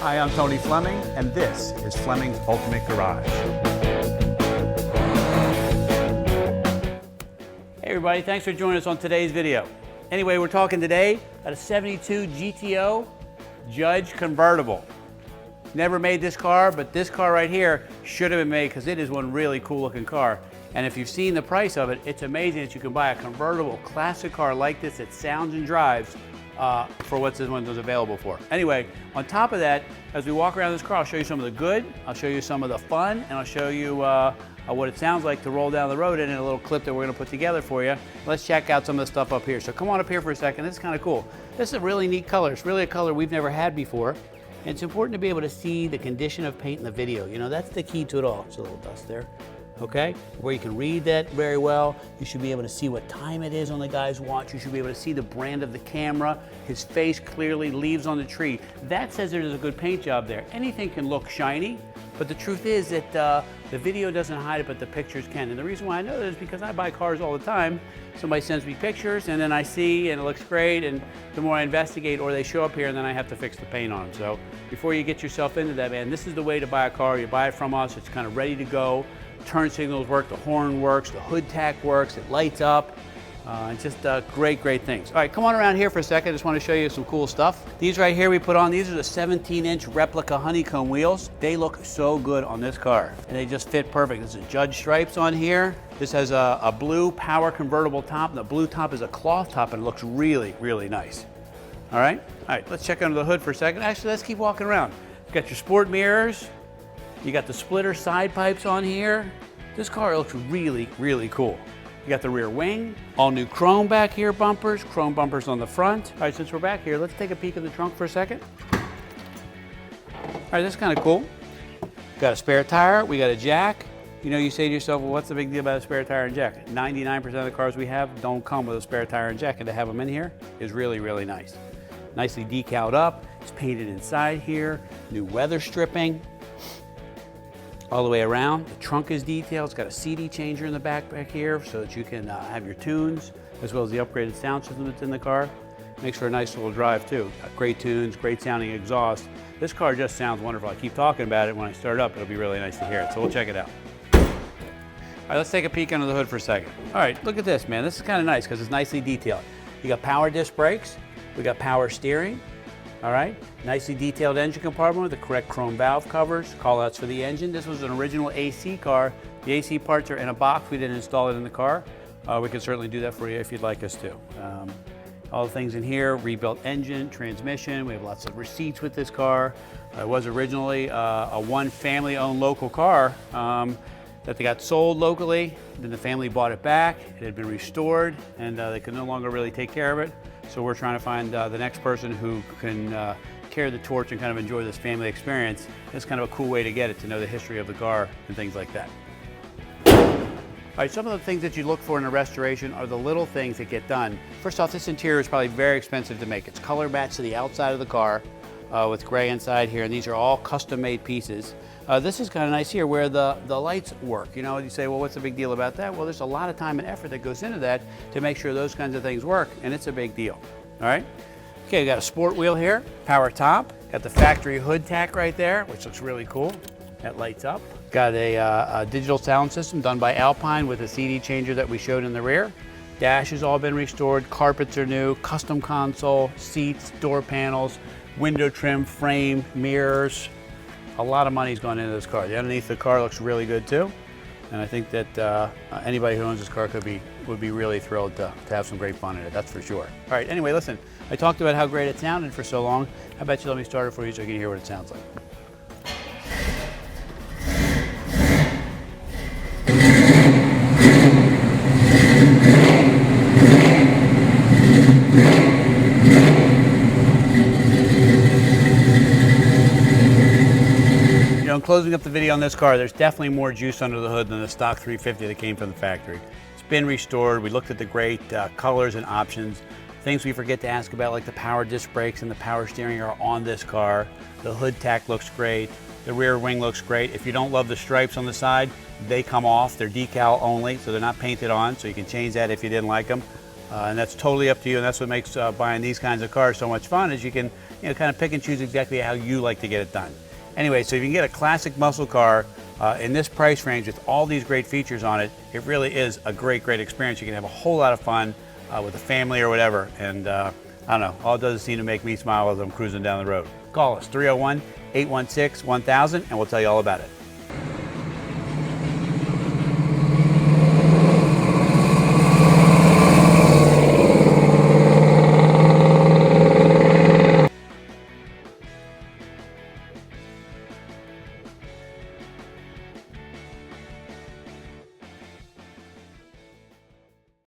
Hi, I'm Tony Fleming, and this is Fleming's Ultimate Garage. Hey everybody, thanks for joining us on today's video. Anyway, we're talking today about a 72 GTO Judge convertible. Never made this car, but this car right here should have been made because it is one really cool looking car. And if you've seen the price of it, it's amazing that you can buy a convertible classic car like this that sounds and drives for what this one was available for. Anyway, on top of that, as we walk around this car, I'll show you some of the good, I'll show you some of the fun, and I'll show you what it sounds like to roll down the road in a little clip that we're going to put together for you. Let's check out some of the stuff up here. So come on up here for a second. This is kind of cool. This is a really neat color. It's really a color we've never had before. And it's important to be able to see the condition of paint in the video. You know, that's the key to it all. There's a little dust there. Okay, where you can read that very well. You should be able to see what time it is on the guy's watch. You should be able to see the brand of the camera. His face clearly, leaves on the tree. That says there's a good paint job there. Anything can look shiny, but the truth is that the video doesn't hide it, but the pictures can. And the reason why I know that is because I buy cars all the time. Somebody sends me pictures and then I see and it looks great, and the more I investigate, or they show up here and then I have to fix the paint on them. So before you get yourself into that, man, this is the way to buy a car. You buy it from us, it's kind of ready to go. Turn signals work, the horn works, the hood tach works, it lights up. It's just great things. All right, come on around here for a second. I just want to show you some cool stuff. These right here we put on, these are the 17-inch replica Honeycomb wheels. They look so good on this car, and they just fit perfect. There's a Judge stripes on here. This has a blue power convertible top, and the blue top is a cloth top, and it looks really nice. All right, let's check under the hood for a second. Actually, let's keep walking around. You've got your sport mirrors. You got the splitter side pipes on here. This car looks really cool. You got the rear wing, all new chrome back here bumpers, chrome bumpers on the front. All right, since we're back here, let's take a peek at the trunk for a second. All right, that's kind of cool. Got a spare tire, we got a jack. You know, you say to yourself, well, what's the big deal about a spare tire and jack? 99% of the cars we have don't come with a spare tire and jack, and to have them in here is really nice. Nicely decaled up, it's painted inside here, new weather stripping. All the way around. The trunk is detailed. It's got a CD changer in the back here so that you can have your tunes, as well as the upgraded sound system that's in the car. Makes for a nice little drive too. Got great tunes, great sounding exhaust. This car just sounds wonderful. I keep talking about it. When I start up, it'll be really nice to hear it. So we'll check it out. All right, let's take a peek under the hood for a second. All right, look at this, man. This is kind of nice because it's nicely detailed. You got power disc brakes. We got power steering. All right, nicely detailed engine compartment with the correct chrome valve covers, call outs for the engine. This was an original AC car. The AC parts are in a box. We didn't install it in the car. We can certainly do that for you if you'd like us to. All the things in here, rebuilt engine, transmission. We have lots of receipts with this car. It was originally a one family owned local car that they got sold locally. Then the family bought it back. It had been restored and they could no longer really take care of it. So we're trying to find the next person who can carry the torch and kind of enjoy this family experience. It's kind of a cool way to get it, to know the history of the car and things like that. All right, some of the things that you look for in a restoration are the little things that get done. First off, this interior is probably very expensive to make. It's color matched to the outside of the car with gray inside here, and these are all custom made pieces. This is kind of nice here where the lights work. You know, you say, well, what's the big deal about that? Well, there's a lot of time and effort that goes into that to make sure those kinds of things work, and it's a big deal. All right? Okay, we got a sport wheel here, power top. Got the factory hood tach right there, which looks really cool. That lights up. Got a digital sound system done by Alpine with a CD changer that we showed in the rear. Dash has all been restored, carpets are new, custom console, seats, door panels, window trim, frame, mirrors. A lot of money's gone into this car. The underneath of the car looks really good too. And I think that anybody who owns this car would be really thrilled to have some great fun in it, that's for sure. All right, anyway, listen, I talked about how great it sounded for so long. How about you let me start it for you so you can hear what it sounds like. Closing up the video on this car, there's definitely more juice under the hood than the stock 350 that came from the factory. It's been restored. We looked at the great colors and options. Things we forget to ask about, like the power disc brakes and the power steering, are on this car. The hood tach looks great. The rear wing looks great. If you don't love the stripes on the side, they come off. They're decal only, so they're not painted on, so you can change that if you didn't like them. And that's totally up to you, and that's what makes buying these kinds of cars so much fun, is you can kind of pick and choose exactly how you like to get it done. Anyway, so if you can get a classic muscle car in this price range with all these great features on it, it really is a great experience. You can have a whole lot of fun with a family or whatever, and I don't know, all it does is seem to make me smile as I'm cruising down the road. Call us, 301-816-1000, and we'll tell you all about it.